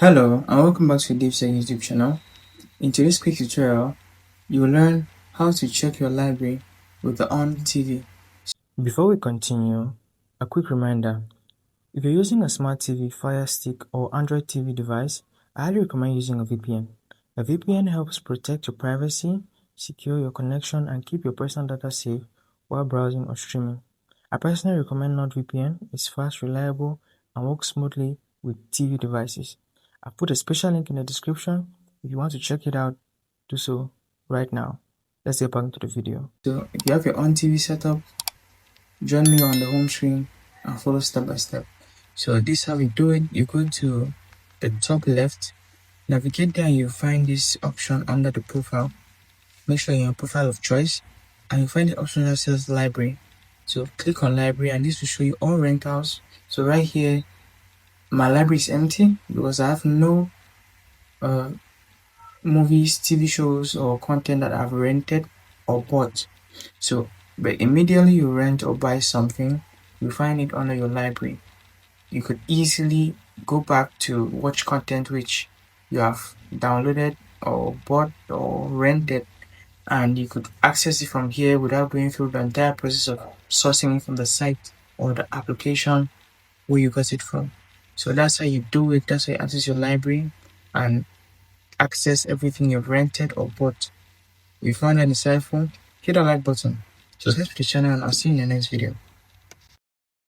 Hello and welcome back to DaveTech YouTube channel. In today's quick tutorial, you will learn how to check your library with the Onn TV. Before we continue, a quick reminder. If you're using a smart TV, Fire Stick or Android TV device, I highly recommend using a VPN. A VPN helps protect your privacy, secure your connection, and keep your personal data safe while browsing or streaming. I personally recommend NordVPN. It's fast, reliable, and works smoothly with TV devices. I've put a special link in the description. If you want to check it out, do so right now. Let's get back into the video. So if you have your Onn TV setup, join me on the home screen and follow step by step. So this is how we do it. You go to the top left, navigate there, you find this option under the profile. Make sure you're in your profile of choice and you find the option that says library. So click on library and this will show you all rentals. So right here, my library is empty because I have no movies, TV shows, or content that I've rented or bought. So, but immediately you rent or buy something, you find it under your library. You could easily go back to watch content which you have downloaded or bought or rented, and you could access it from here without going through the entire process of sourcing it from the site or the application where you got it from. So that's how you do it. That's how you access your library and access everything you've rented or bought. If you found that insightful, hit the like button, subscribe to the channel, and I'll see you in the next video.